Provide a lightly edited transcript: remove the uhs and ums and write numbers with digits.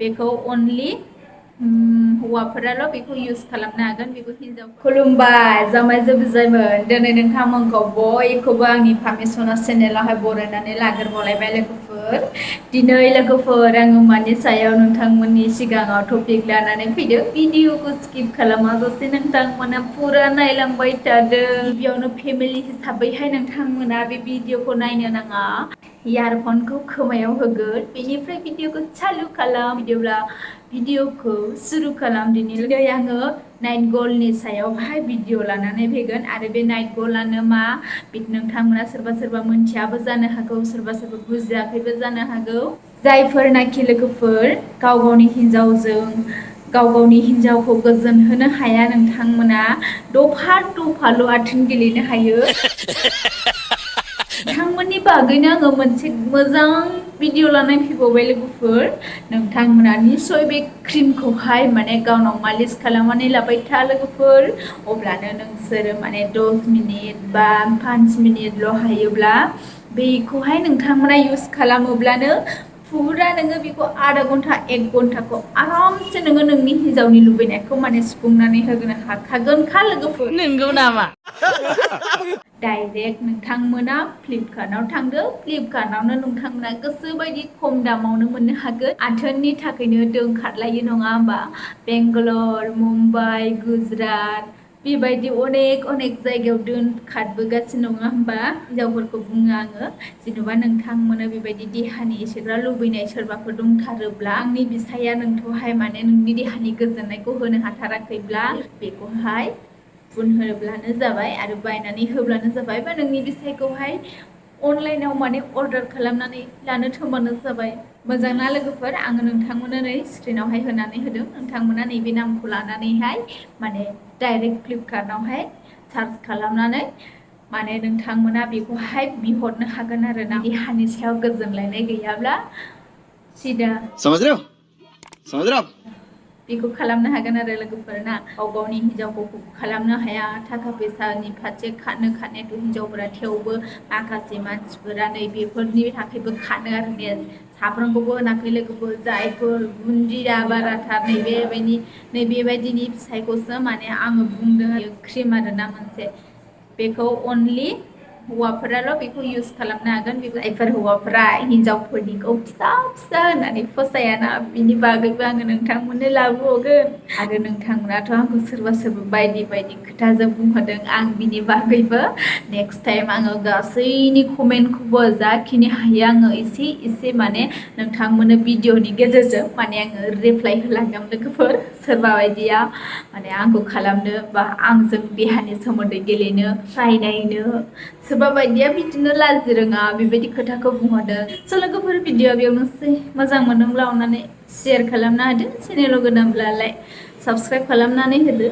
बेखौ अनलि हौवाफोराल' बेखौ इउज खालामनो हागोन बेखौ हिनजाव खुलुमबाय जामायजो बिजायमोन दिनै नोंथांमोनखौ बयखौबो आंनि फामिसना चेनेलावहाय बरायनानै लाग्रोबावलायबाय लोगोफोर दिनै लोगोफोर आङो मानि सायाव नोंथांमोननि सिगाङाव टपिक लानानै फैदों भिडिअखौ स्किप खालामाजासे नोंथांमोना फुरा नायलांबाय थादों गिबियावनो फेमिलि हिसाबैहाय नोंथांमोना बे भिडिअखौ नायनो नाङा इयारफनखौ खोमायाव होगोन बेनिफ्राय भिडिअखौ चालु खालाम भिडिअखौ सुरु खालाम दिनै आङो नाइट गलनि सायावहाय भिडिअ लानानै फैगोन आरो बे नाइट गलानो मा नोंथांमोना सोरबा सोरबा मोनथियाबो जानो हागौ सोरबा सोरबा बुजियाखैबो जानो हागौ जायफोरनाखि लोगोफोर गाव गावनि हिन्जावखौ गोजोन होनो हाया नोंथांमोना दफा दफाल' आथिं गेलेनो हायो नोंथांमोननि बागैनो आङो मोनसे मोजां भिडिअ लानानै फैबावबाय लोगोफोर नोंथांमोना निसय बे क्रिमखौहाय माने गावनाव मालिस खालामनानै लाबाय था लोगोफोर अब्लानो नोंसोरो माने 10 मिनिट बा 5 मिनिटल' हायोब्ला बेखौहाय नोंथांमोना इउज खालामोब्लानो फुरा नोङो बेखौ आधा घन्टा 1 घन्टाखौ आरामसे नोङो नोंनि हिन्जावनि लुबैनायखौ माने सुफुंनानै होनो हाखागोनखा लोगोफोर नंगौ नामा डाइरेक्ट नोंथांमोना फ्लिपकार्टआव थांदो फ्लिपकार्टआवनो नोंथांमोना गोसोबायदि खम दामावनो मोननो हागोन आथोननि थाखायनो दोंखारलायो नङा होमबा बेंगालर मुम्बाइ गुजरात बेबायदि अनेक जायगायाव दोनखारबोगासिनो नङा होमबा हिनजावफोरखौ बुङो आङो जेन'बा नोंथांमोना बेबायदि देहानि एसेग्रा लुबैनाय सोरबाफोर दंथारोब्ला आंनि बिसाया नोंखौहाय माने नोंनि देहानि गोजोननायखौ होनो हाथाराखैब्ला बेखौहाय फुनहोब्लानो जाबाय आरो बायनानै होब्लानो जाबाय बा नोंनि बिसायखौहाय अनलाइनाव माने अर्डार खालामनानै लानो थोनबानो जाबाय मोजां ना लोगोफोर आङो नोंथांमोननो नै स्क्रिनावहाय होनानै होदों नोंथांमोना नैबे नामखौ लानानैहाय माने डाइरेक्ट फ्लिपकार्टआवहाय सार्च खालामनानै माने नोंथांमोना बेखौहाय बिहरनो हागोन आरो ना देहानि सायाव गोजोनलायनाय गैयाब्ला सिदा बेखौ खालामनो हागोन आरो लोगोफोर ना गाव गावनि हिन्जावखौ खालामनो हाया थाखा फैसानि फारसे खारनायाथ' हिन्जावफोरा थेवबो माखासे मानसिफोरा नै बेफोरनि थाखायबो खानो आरो ने साफ्रोमखौबो होनाखै लोगोफोर जायफोर गुन्दिया बाराथार नैबेबायदिनि फिसायखौसो माने आङो बुंदों क्रिम आरोना मोनसे बेखौ अनलि हौवाफोराल' बेखौ इउज खालामनो हागोन बेखौ जायफोर हौवाफोरा हिन्जावफोरनिखौ फिसा फिसा होननानै फसायाना बिनि बागैबो आङो नोंथांमोननो लाबोबावगोन आरो नोंथांमोनाथ' आंखौ सोरबा बायदि खोथाजों बुंहरदों आं बिनि बागैबो नेक्स्ट टाइम आङो गासैनि कमेन्टखौबो जाखिनि हायो आङो एसे माने नोंथांमोननो भिडिअनि गेजेरजों माने आङो रिप्लाइ होलांगोन लोगोफोर सोरबा बायदिया माने आंखौ खालामनो बा आंजों देहानि सोमोन्दै गेलेनो नायनो सोरबा बायदिया बिदिनो लाजि रोङा बेबायदि खोथाखौ बुंहरदों स' लोगोफोर भिडिअआ बेयावनोसै मोजां मोनदोंब्ला अननानै शेयार खालामना होदो चेनेलाव गोदानब्लालाय साबस्क्राइब खालामनानै होदो